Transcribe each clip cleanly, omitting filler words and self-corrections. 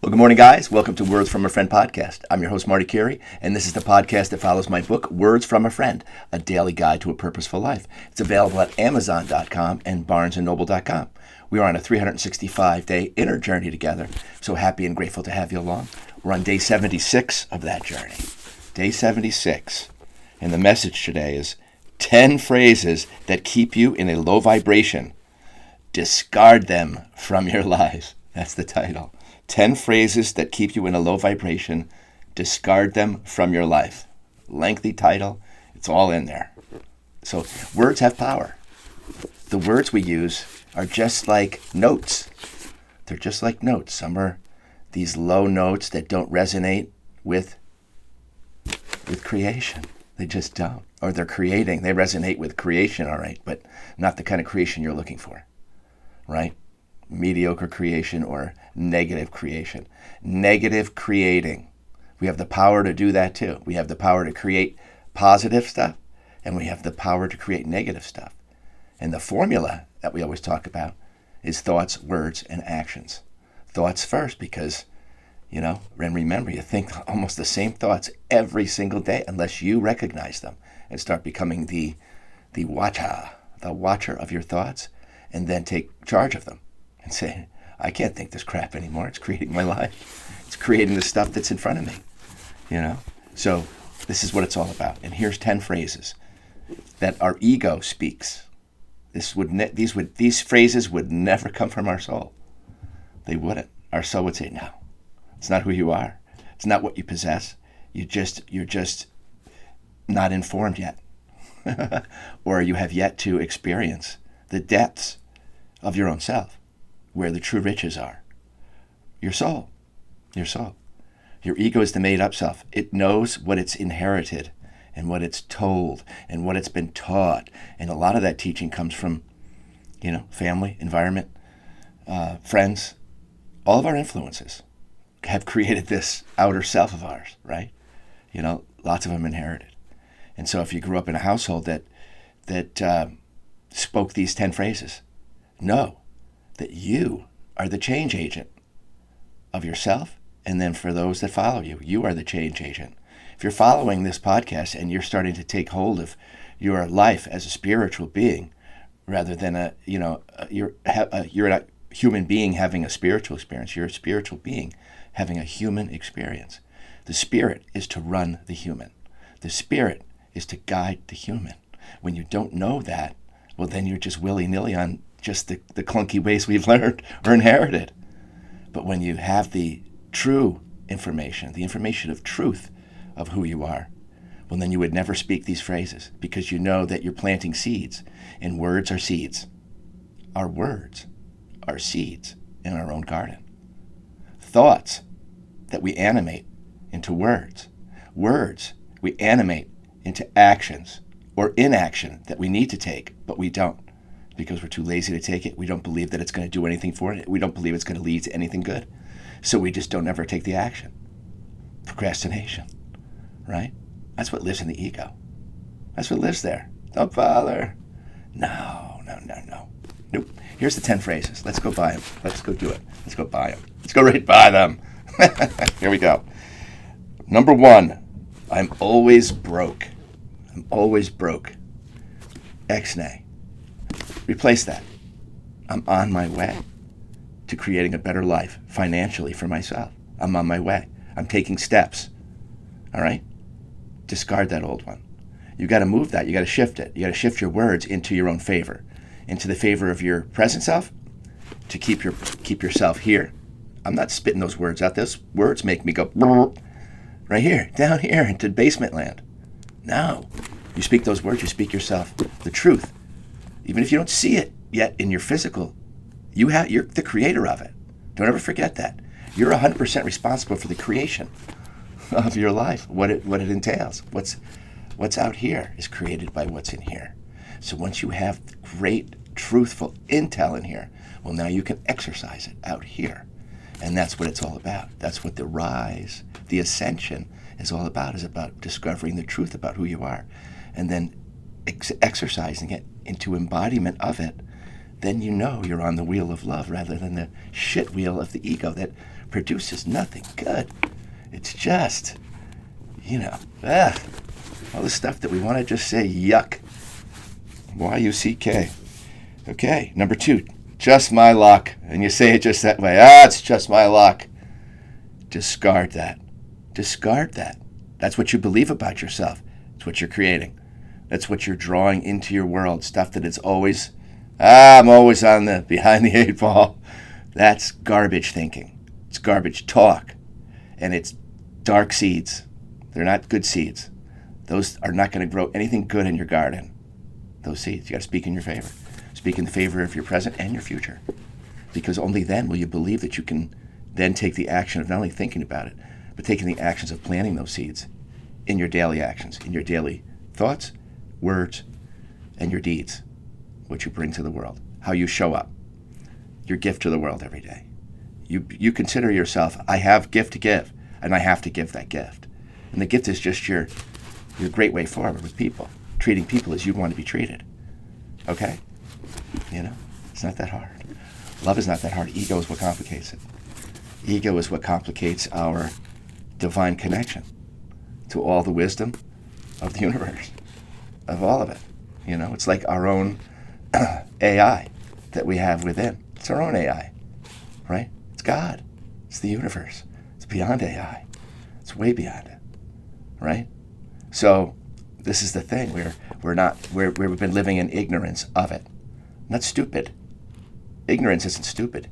Well, good morning, guys. Welcome to Words from a Friend podcast. I'm your host, Marty Carey, and this is the podcast that follows my book, Words from a Friend, a daily guide to a purposeful life. It's available at Amazon.com and BarnesandNoble.com. We are on a 365-day inner journey together, so happy and grateful to have you along. We're on day 76 of that journey. Day 76. And the message today is 10 phrases that keep you in a low vibration. Discard them from your life. That's the title. 10 phrases that keep you in a low vibration. Discard them from your life. Lengthy title. It's all in there. So words have power. The words we use are just like notes. They're just like notes. Some are these low notes that don't resonate with creation. They just don't. Or they're creating. They resonate with creation, all right, but not the kind of creation you're looking for, right? Mediocre creation or negative creation. Negative creating. We have the power to do that too. We have the power to create positive stuff, and we have the power to create negative stuff. And the formula that we always talk about is thoughts, words, and actions. Thoughts first, because, and remember, you think almost the same thoughts every single day unless you recognize them and start becoming the watcher of your thoughts, and then take charge of them. And say, I can't think this crap anymore. It's creating my life. It's creating the stuff that's in front of me, So this is what it's all about. And here's 10 phrases that our ego speaks. These phrases would never come from our soul. They wouldn't. Our soul would say, no, it's not who you are. It's not what you possess. You're just not informed yet. Or you have yet to experience the depths of your own self, where the true riches are. Your soul. Your ego is the made-up self. It knows what it's inherited and what it's told and what it's been taught. And a lot of that teaching comes from, family, environment, friends. All of our influences have created this outer self of ours, right? Lots of them inherited. And so if you grew up in a household that spoke these 10 phrases, know that you are the change agent of yourself, and then for those that follow you, you are the change agent. If you're following this podcast and you're starting to take hold of your life as a spiritual being, rather than you're a human being having a spiritual experience, you're a spiritual being having a human experience. The spirit is to run the human. The spirit is to guide the human. When you don't know that, well, then you're just willy-nilly on just the clunky ways we've learned or inherited. But when you have the true information, the information of truth of who you are, well, then you would never speak these phrases, because you know that you're planting seeds, and words are seeds. Our words are seeds in our own garden. Thoughts that we animate into words. Words we animate into actions or inaction that we need to take, but we don't. Because we're too lazy to take it. We don't believe that it's going to do anything for it. We don't believe it's going to lead to anything good. So we just don't ever take the action. Procrastination, right? That's what lives in the ego. That's what lives there. Don't bother. No. Nope. Here's the 10 phrases. Let's go buy them. Let's go do it. Let's go buy them. Let's go right buy them. Here we go. Number 1, I'm always broke. I'm always broke. Ixnay. Replace that. I'm on my way to creating a better life financially for myself. I'm on my way. I'm taking steps. All right? Discard that old one. You got to move that. You got to shift it. You got to shift your words into your own favor, into the favor of your present self, to keep yourself here. I'm not spitting those words out. Those words make me go right here, down here into basement land. No. You speak those words. You speak yourself the truth. Even if you don't see it yet in your physical, you're the creator of it. Don't ever forget that. You're 100% responsible for the creation of your life, what it entails. What's out here is created by what's in here. So once you have great, truthful intel in here, well, now you can exercise it out here. And that's what it's all about. That's what the rise, the ascension is all about, is about discovering the truth about who you are, and then exercising it into embodiment of it, then you know you're on the wheel of love rather than the shit wheel of the ego that produces nothing good. It's just, all the stuff that we want to just say, yuck. Y-U-C-K. Okay, number 2, just my luck. And you say it just that way. It's just my luck. Discard that. Discard that. That's what you believe about yourself. It's what you're creating. That's what you're drawing into your world. Stuff that it's always, I'm always on the behind the 8 ball. That's garbage thinking. It's garbage talk. And it's dark seeds. They're not good seeds. Those are not going to grow anything good in your garden. Those seeds. You got to speak in your favor. Speak in the favor of your present and your future. Because only then will you believe that you can then take the action of not only thinking about it, but taking the actions of planting those seeds in your daily actions, in your daily thoughts, words, and your deeds, what you bring to the world, how you show up, your gift to the world every day. You consider yourself, I have gift to give, and I have to give that gift. And the gift is just your great way forward with people, treating people as you want to be treated. Okay? It's not that hard. Love is not that hard. Ego is what complicates it. Ego is what complicates our divine connection to all the wisdom of the universe, of all of it. It's like our own AI that we have within. It's our own AI, right? It's God. It's the universe. It's beyond AI. It's way beyond it, right? So this is the thing. We've been living in ignorance of it. Not stupid. Ignorance isn't stupid.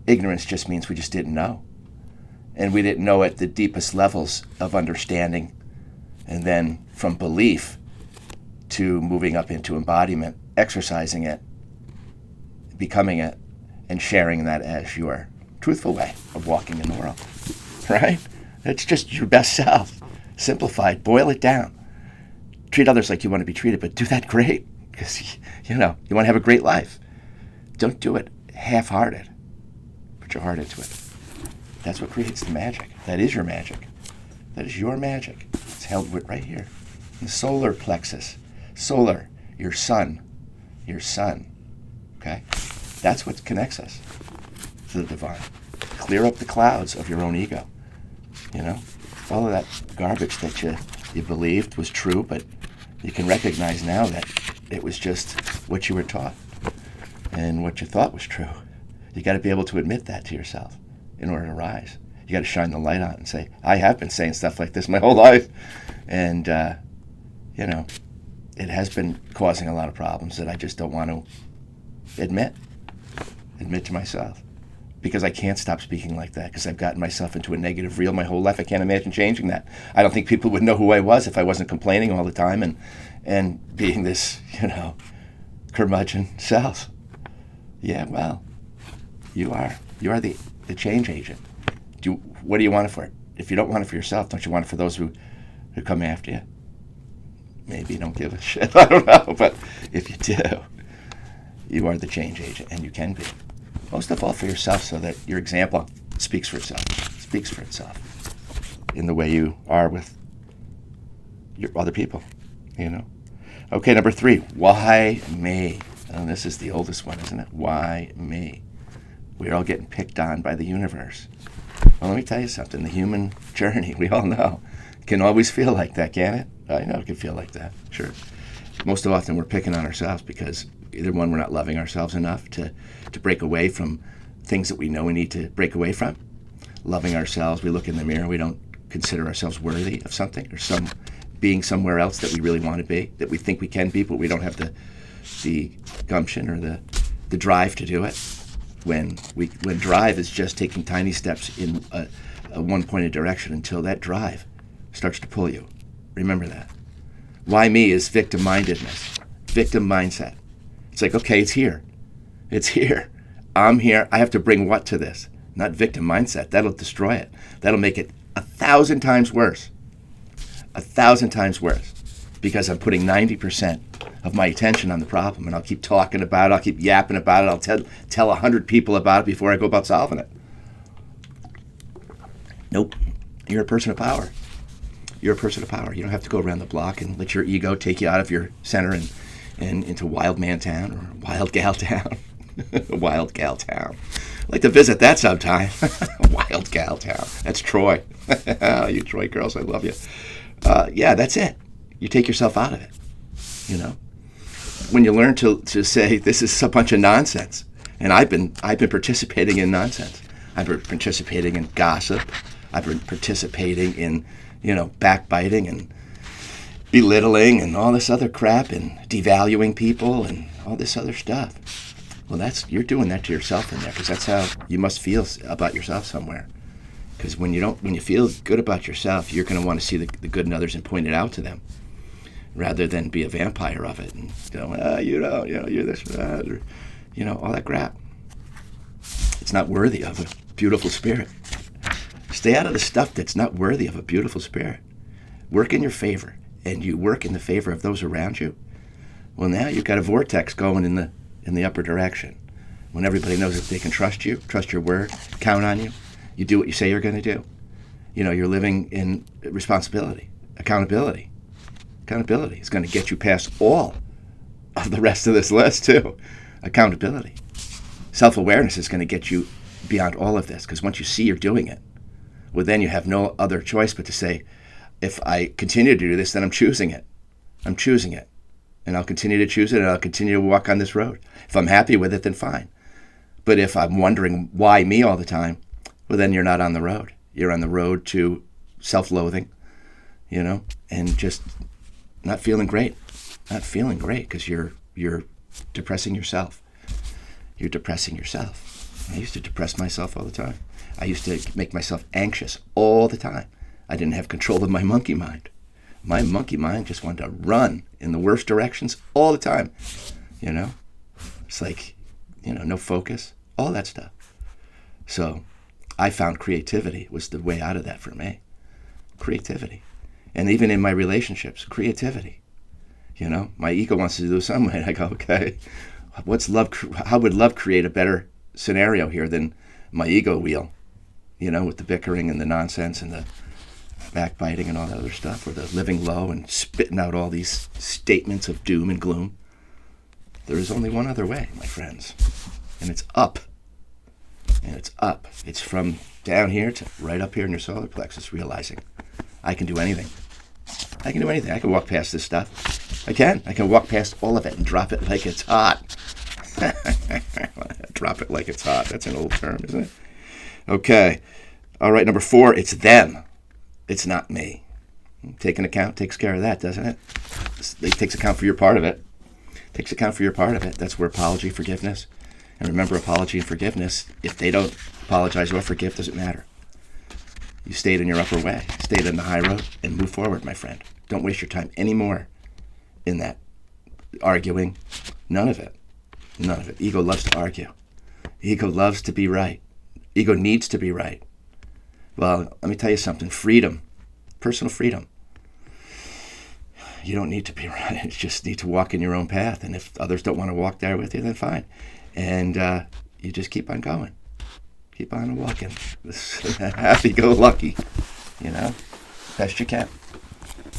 Ignorance just means we just didn't know. And we didn't know at the deepest levels of understanding. And then from belief to moving up into embodiment, exercising it, becoming it, and sharing that as your truthful way of walking in the world. Right? It's just your best self. Simplified. Boil it down. Treat others like you want to be treated, but do that great. Because, you want to have a great life. Don't do it half-hearted. Put your heart into it. That's what creates the magic. That is your magic. That is your magic. It's held right here. In the solar plexus. Solar, your sun. Your sun. Okay? That's what connects us to the divine. Clear up the clouds of your own ego. All of that garbage that you believed was true, but you can recognize now that it was just what you were taught and what you thought was true. You got to be able to admit that to yourself in order to rise. You got to shine the light on and say, I have been saying stuff like this my whole life. And, it has been causing a lot of problems that I just don't want to admit to myself. Because I can't stop speaking like that, because I've gotten myself into a negative reel my whole life. I can't imagine changing that. I don't think people would know who I was if I wasn't complaining all the time and being this, curmudgeon self. Yeah, well, you are the change agent. What do you want it for? If you don't want it for yourself, don't you want it for those who come after you? Maybe you don't give a shit. I don't know. But if you do, you are the change agent, and you can be. Most of all for yourself, so that your example speaks for itself. Speaks for itself in the way you are with your other people, Okay, number 3, why me? And this is the oldest one, isn't it? Why me? We're all getting picked on by the universe. Well, let me tell you something. The human journey, we all know, can always feel like that, can't it? I know it can feel like that, sure. Most often we're picking on ourselves because either one, we're not loving ourselves enough to break away from things that we know we need to break away from. Loving ourselves, we look in the mirror, we don't consider ourselves worthy of something or being somewhere else that we really want to be, that we think we can be, but we don't have the gumption or the drive to do it. When drive is just taking tiny steps in a one-pointed direction until that drive starts to pull you. Remember that. Why me is victim-mindedness, victim mindset. It's like, okay, it's here. It's here. I'm here. I have to bring what to this? Not victim mindset. That'll destroy it. That'll make it 1,000 times worse. 1,000 times worse. Because I'm putting 90% of my attention on the problem, and I'll keep talking about it. I'll keep yapping about it. I'll tell 100 people about it before I go about solving it. Nope. You're a person of power. You're a person of power. You don't have to go around the block and let your ego take you out of your center and into wild man town or wild gal town. Wild Gal Town. I'd like to visit that sometime. Wild Gal Town. That's Troy. You Troy girls, I love you. Yeah, that's it. You take yourself out of it. You know, when you learn to say this is a bunch of nonsense, and I've been participating in nonsense. I've been participating in gossip. I've been participating in, backbiting and belittling and all this other crap and devaluing people and all this other stuff. Well, you're doing that to yourself in there, because that's how you must feel about yourself somewhere. Because when you feel good about yourself, you're going to want to see the good in others and point it out to them, rather than be a vampire of it and go, you're this, that, or, all that crap. It's not worthy of a beautiful spirit. Stay out of the stuff that's not worthy of a beautiful spirit. Work in your favor, and you work in the favor of those around you. Well, now you've got a vortex going in the upper direction. When everybody knows that they can trust you, trust your word, count on you, you do what you say you're going to do. You're living in responsibility, accountability. Accountability is going to get you past all of the rest of this list, too. Accountability. Self-awareness is going to get you beyond all of this, because once you see you're doing it, well, then you have no other choice but to say, if I continue to do this, then I'm choosing it. I'm choosing it. And I'll continue to choose it, and I'll continue to walk on this road. If I'm happy with it, then fine. But if I'm wondering why me all the time, well, then you're not on the road. You're on the road to self-loathing, and just not feeling great. Not feeling great because you're depressing yourself. You're depressing yourself. I used to depress myself all the time. I used to make myself anxious all the time. I didn't have control of my monkey mind. My monkey mind just wanted to run in the worst directions all the time. It's like, no focus, all that stuff. So I found creativity was the way out of that for me. Creativity. And even in my relationships, creativity. My ego wants to do something, and I go, okay, how would love create a better scenario here than my ego wheel, with the bickering and the nonsense and the backbiting and all that other stuff, or the living low and spitting out all these statements of doom and gloom. There is only one other way, my friends, and it's up. And it's up. It's from down here to right up here in your solar plexus, realizing I can do anything. I can do anything. I can walk past this stuff. I can walk past all of it and drop it like it's hot. Drop it like it's hot. That's an old term, isn't it? Okay. All right, number 4, it's them. It's not me. Taking account takes care of that, doesn't it? It takes account for your part of it. Takes account for your part of it. That's where apology, forgiveness. And remember, apology and forgiveness, if they don't apologize or forgive, doesn't matter. You stayed in your upper way, stayed in the high road, and move forward, my friend. Don't waste your time anymore in that arguing. None of it. None of it. Ego loves to argue. Ego loves to be right. Ego needs to be right. Well, let me tell you something. Freedom, personal freedom. You don't need to be right. You just need to walk in your own path. And if others don't want to walk there with you, then fine. And you just keep on going. Keep on walking. Happy-go-lucky, best you can.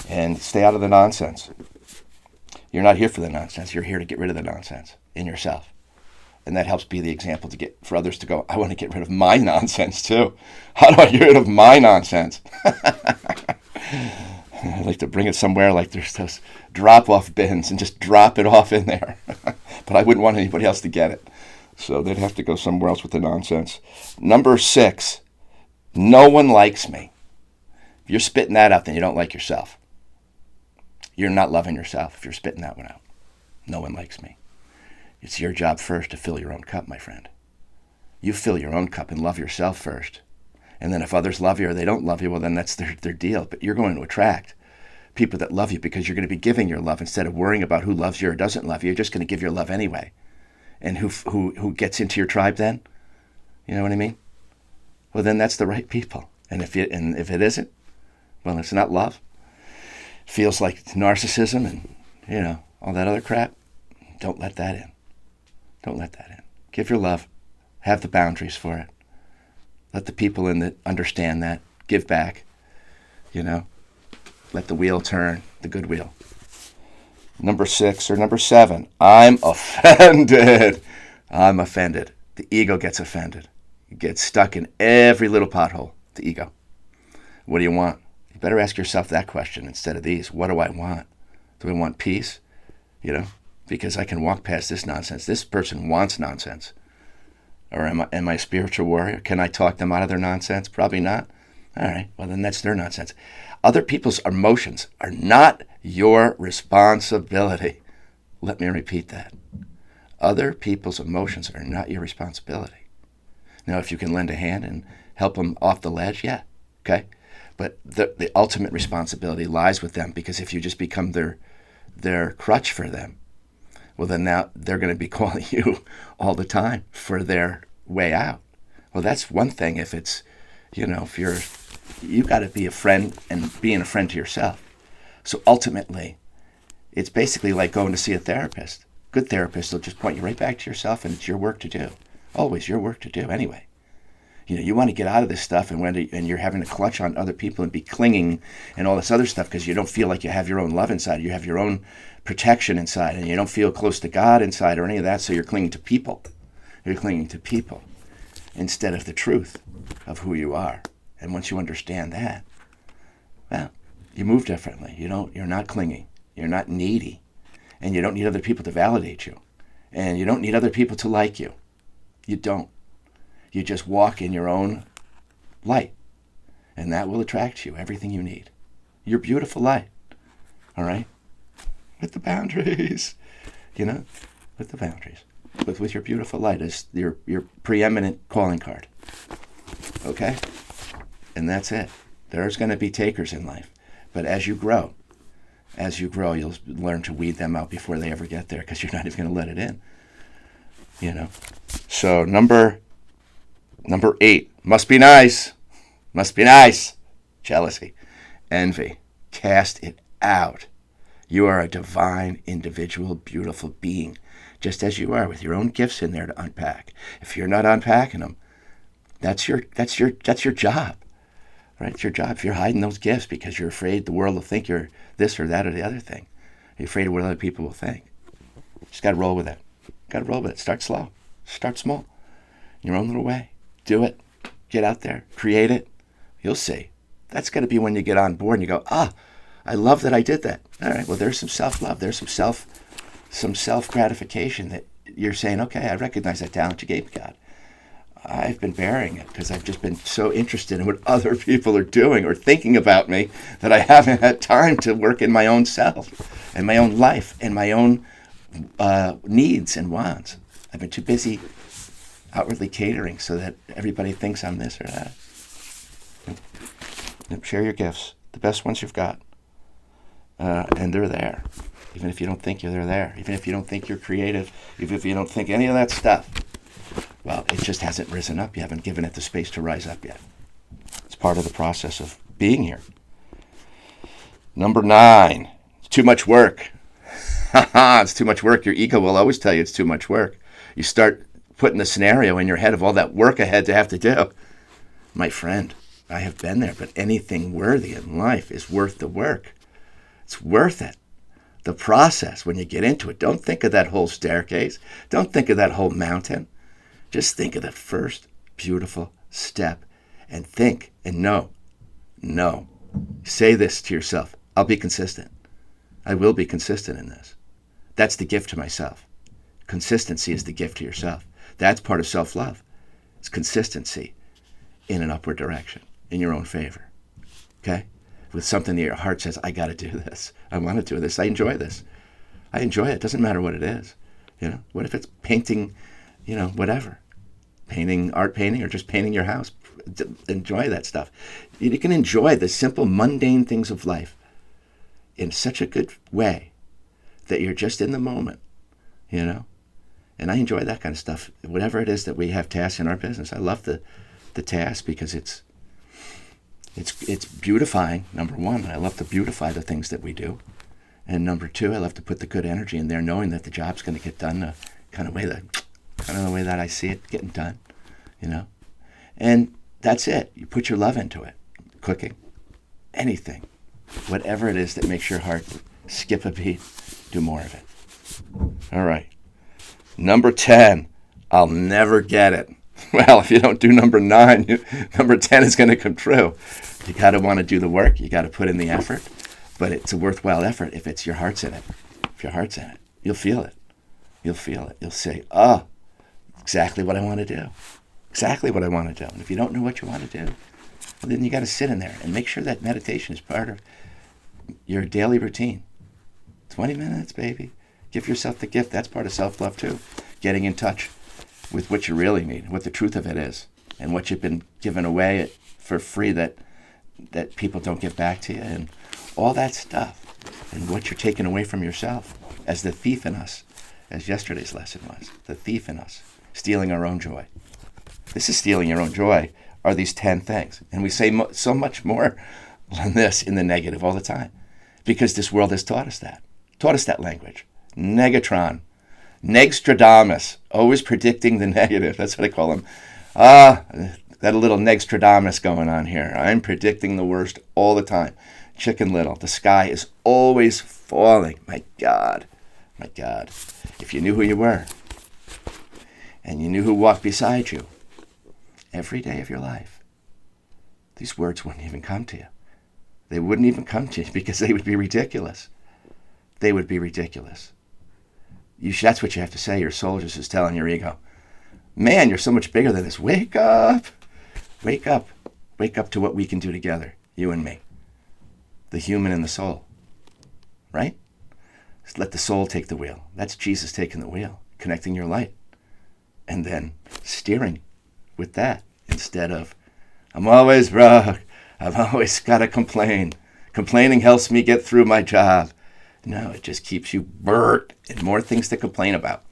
And stay out of the nonsense. You're not here for the nonsense. You're here to get rid of the nonsense in yourself. And that helps be the example for others to go, I want to get rid of my nonsense too. How do I get rid of my nonsense? I like to bring it somewhere like there's those drop-off bins and just drop it off in there. But I wouldn't want anybody else to get it. So they'd have to go somewhere else with the nonsense. Number 6, no one likes me. If you're spitting that out, then you don't like yourself. You're not loving yourself if you're spitting that one out. No one likes me. It's your job first to fill your own cup, my friend. You fill your own cup and love yourself first. And then if others love you or they don't love you, well, then that's their deal. But you're going to attract people that love you because you're going to be giving your love instead of worrying about who loves you or doesn't love you. You're just going to give your love anyway. And who gets into your tribe then? You know what I mean? Well, then that's the right people. And if it isn't, well, it's not love. It feels like narcissism and, all that other crap. Don't let that in. Don't let that in. Give your love. Have the boundaries for it. Let the people in that understand that. Give back. Let the wheel turn, the good wheel. Number 6 or number 7, I'm offended. I'm offended. The ego gets offended. It gets stuck in every little pothole, the ego. What do you want? You better ask yourself that question instead of these. What do I want? Do I want peace? Because I can walk past this nonsense. This person wants nonsense. Or am I a spiritual warrior? Can I talk them out of their nonsense? Probably not. All right, well, then that's their nonsense. Other people's emotions are not your responsibility. Let me repeat that. Other people's emotions are not your responsibility. Now, if you can lend a hand and help them off the ledge, yeah, okay. But the ultimate responsibility lies with them, because if you just become their crutch for them, well, then now they're going to be calling you all the time for their way out. Well, that's one thing. If it's, if you got to be a friend and being a friend to yourself. So ultimately, it's basically like going to see a therapist. Good therapist will just point you right back to yourself, and it's your work to do. Always your work to do anyway. You want to get out of this stuff, and you're having to clutch on other people and be clinging and all this other stuff because you don't feel like you have your own love inside. You have your own protection inside, and you don't feel close to God inside or any of that, so you're clinging to people. You're clinging to people instead of the truth of who you are. And once you understand that, well, you move differently. You're not clinging. You're not needy. And you don't need other people to validate you. And you don't need other people to like you. You don't. You just walk in your own light. And that will attract you everything you need. Your beautiful light. All right? With the boundaries. With the boundaries. With your beautiful light as your preeminent calling card. Okay? And that's it. There's going to be takers in life. But as you grow, you'll learn to weed them out before they ever get there, because you're not even going to let it in. So number 8, must be nice. Must be nice. Jealousy. Envy. Cast it out. You are a divine, individual, beautiful being, just as you are, with your own gifts in there to unpack. If you're not unpacking them, that's your job. Right? It's your job. If you're hiding those gifts because you're afraid the world will think you're this or that or the other thing, you're afraid of what other people will think. Just got to roll with it. Start slow. Start small. Your own little way. Do it. Get out there. Create it. You'll see. That's going to be when you get on board and you go, I love that I did that. All right, well, there's some self-love. There's some self-gratification that you're saying, okay, I recognize that talent you gave me, God. I've been bearing it because I've just been so interested in what other people are doing or thinking about me that I haven't had time to work in my own self and my own life and my own needs and wants. I've been too busy outwardly catering so that everybody thinks I'm this or that. Share your gifts, the best ones you've got. And they're there. Even if you don't think they're there. Even if you don't think you're creative. Even if you don't think any of that stuff. Well, it just hasn't risen up. You haven't given it the space to rise up yet. It's part of the process of being here. Number 9, it's too much work. It's too much work. Your ego will always tell you it's too much work. You start putting the scenario in your head of all that work ahead to have to do. My friend, I have been there, but anything worthy in life is worth the work. It's worth it. The process, when you get into it, don't think of that whole staircase. Don't think of that whole mountain. Just think of the first beautiful step and think and know. Say this to yourself. I'll be consistent. I will be consistent in this. That's the gift to myself. Consistency is the gift to yourself. That's part of self-love. It's consistency in an upward direction, in your own favor. Okay? With something that your heart says, I got to do this. I want to do this. I enjoy this. I enjoy it. It doesn't matter what it is. What if it's painting, whatever. Art painting, or just painting your house. Enjoy that stuff. You can enjoy the simple, mundane things of life in such a good way that you're just in the moment, And I enjoy that kind of stuff. Whatever it is that we have tasks in our business, I love the task because it's beautifying. Number 1, I love to beautify the things that we do, and number 2, I love to put the good energy in there, knowing that the job's going to get done the kind of the way that I see it getting done, And that's it. You put your love into it. Cooking, anything, whatever it is that makes your heart skip a beat, do more of it. All right. Number 10, I'll never get it. Well, if you don't do number 9, number 10 is going to come true. You got to want to do the work. You got to put in the effort. But it's a worthwhile effort if it's your heart's in it. If your heart's in it, you'll feel it. You'll feel it. You'll say, oh, exactly what I want to do. Exactly what I want to do. And if you don't know what you want to do, well, then you got to sit in there and make sure that meditation is part of your daily routine. 20 minutes, baby. Give yourself the gift. That's part of self-love too. Getting in touch with what you really need, what the truth of it is, and what you've been given away for free that people don't give back to you, and all that stuff, and what you're taking away from yourself as the thief in us, as yesterday's lesson was, the thief in us, stealing our own joy. This is stealing your own joy, are these 10 things. And we say so much more than this in the negative all the time, because this world has taught us that language. Negatron, Negstradamus, always predicting the negative. That's what I call him. Got a little Negstradamus going on here. I'm predicting the worst all the time. Chicken Little, the sky is always falling. My God. If you knew who you were, and you knew who walked beside you every day of your life, these words wouldn't even come to you. They wouldn't even come to you because they would be ridiculous. They would be ridiculous. That's what you have to say. Your soul just is telling your ego, man, you're so much bigger than this. Wake up. Wake up. Wake up to what we can do together, you and me. The human and the soul. Right? Just let the soul take the wheel. That's Jesus taking the wheel, connecting your light, and then steering with that instead of, I'm always broke. I've always got to complain. Complaining helps me get through my job. No, it just keeps you burnt and more things to complain about.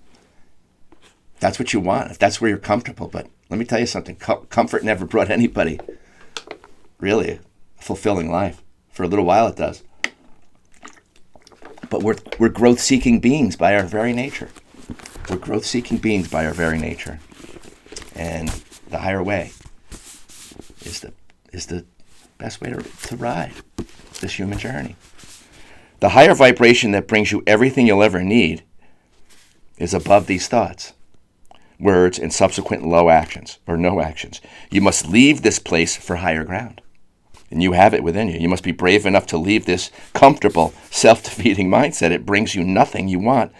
That's what you want, if that's where you're comfortable. But let me tell you something. Comfort never brought anybody really a fulfilling life. For a little while it does. But we're growth-seeking beings by our very nature. We're growth-seeking beings by our very nature. And the higher way is the best way to ride this human journey. The higher vibration that brings you everything you'll ever need is above these thoughts, words, and subsequent low actions or no actions. You must leave this place for higher ground. And you have it within you. You must be brave enough to leave this comfortable, self-defeating mindset. It brings you nothing you want,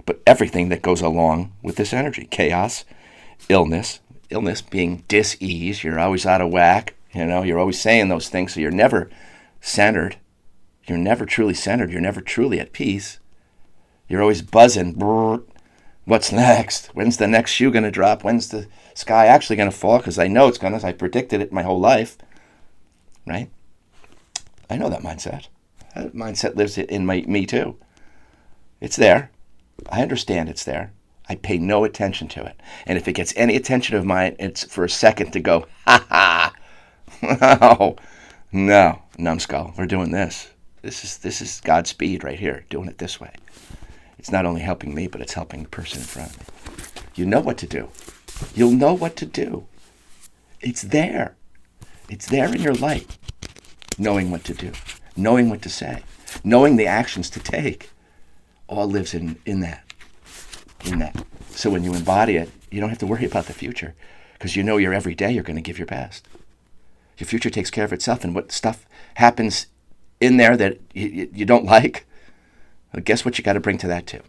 but everything that goes along with this energy. Chaos, illness being dis-ease. You're always out of whack. You're always saying those things, so you're never centered. You're never truly centered. You're never truly at peace. You're always buzzing. What's next? When's the next shoe going to drop? When's the sky actually going to fall? Because I know it's going to. I predicted it my whole life. Right? I know that mindset. That mindset lives in me too. It's there. I understand it's there. I pay no attention to it. And if it gets any attention of mine, it's for a second to go, ha ha. No, numbskull. We're doing this. This is Godspeed right here, doing it this way. It's not only helping me, but it's helping the person in front of me. You know what to do. You'll know what to do. It's there. It's there in your light. Knowing what to do. Knowing what to say. Knowing the actions to take. All lives in that. In that. So when you embody it, you don't have to worry about the future. Because you know every day you're going to give your best. Your future takes care of itself. And what stuff happens in there that you don't like, well, guess what you got to bring to that too.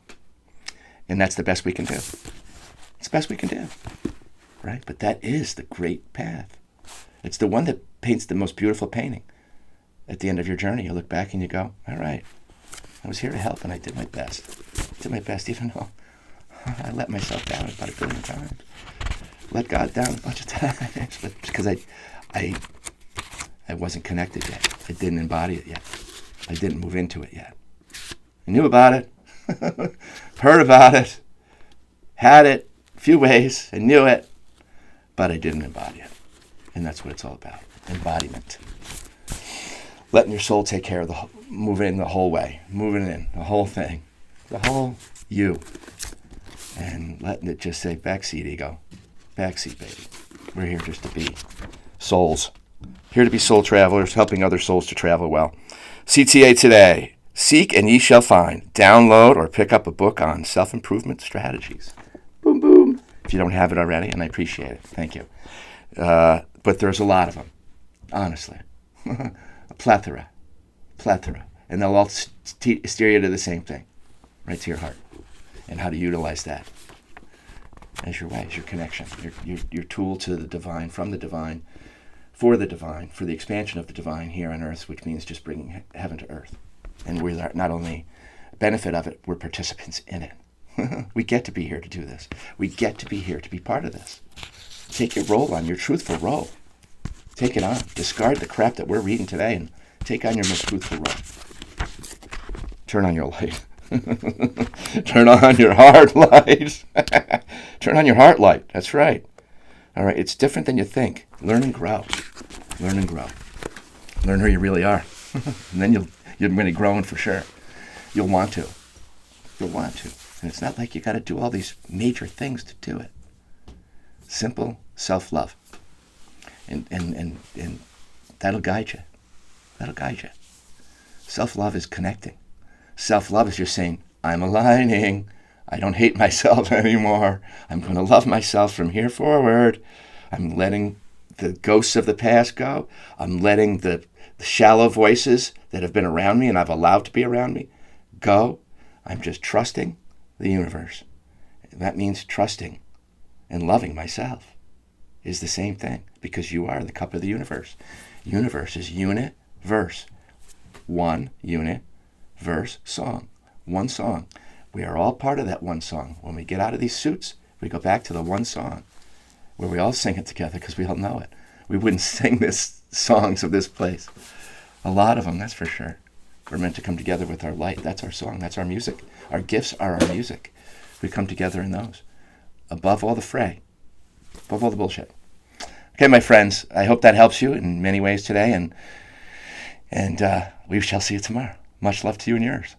And that's the best we can do. It's the best we can do. Right? But that is the great path. It's the one that paints the most beautiful painting. At the end of your journey, you look back and you go, all right, I was here to help and I did my best. I did my best even though I let myself down about 1 billion times. Let God down a bunch of times. But because I wasn't connected yet. I didn't embody it yet. I didn't move into it yet. I knew about it. Heard about it. Had it a few ways. I knew it. But I didn't embody it. And that's what it's all about. Embodiment. Letting your soul take care of moving in the whole way. Moving in, the whole thing. The whole you. And letting it just say, backseat ego. Backseat, baby. We're here just to be souls. Here to be soul travelers, helping other souls to travel well. CTA today. Seek and ye shall find. Download or pick up a book on self-improvement strategies. Boom, boom. if you don't have it already, and I appreciate it. Thank you. But there's a lot of them, honestly. A plethora. And they'll all steer you to the same thing, right to your heart, and how to utilize that as your way, as your connection, your tool to the divine, from the divine, for the expansion of the divine here on earth, which means just bringing heaven to earth. And we're not only benefit of it, we're participants in it. We get to be here to do this. We get to be here to be part of this. Take your role on, your truthful role. Take it on. Discard the crap that we're reading today and take on your most truthful role. Turn on your light. Turn on your heart light. Turn on your heart light. That's right. All right. It's different than you think. Learn and grow. Learn and grow. Learn who you really are. And then you're going to grow for sure. You'll want to. You'll want to. And it's not like you got to do all these major things to do it. Simple self-love. And that'll guide you. That'll guide you. Self-love is connecting. Self-love is just saying, I'm aligning. I don't hate myself anymore. I'm going to love myself from here forward. I'm letting the ghosts of the past go. I'm letting the shallow voices that have been around me and I've allowed to be around me go. I'm just trusting the universe. That means trusting and loving myself is the same thing, because you are the cup of the universe. Universe is unit, verse. One unit, verse, song. One song. We are all part of that one song. When we get out of these suits, we go back to the one song where we all sing it together because we all know it. We wouldn't sing this songs of this place. A lot of them, that's for sure. We're meant to come together with our light. That's our song. That's our music. Our gifts are our music. We come together in those. Above all the fray. Above all the bullshit. Okay, my friends, I hope that helps you in many ways today, and we shall see you tomorrow. Much love to you and yours.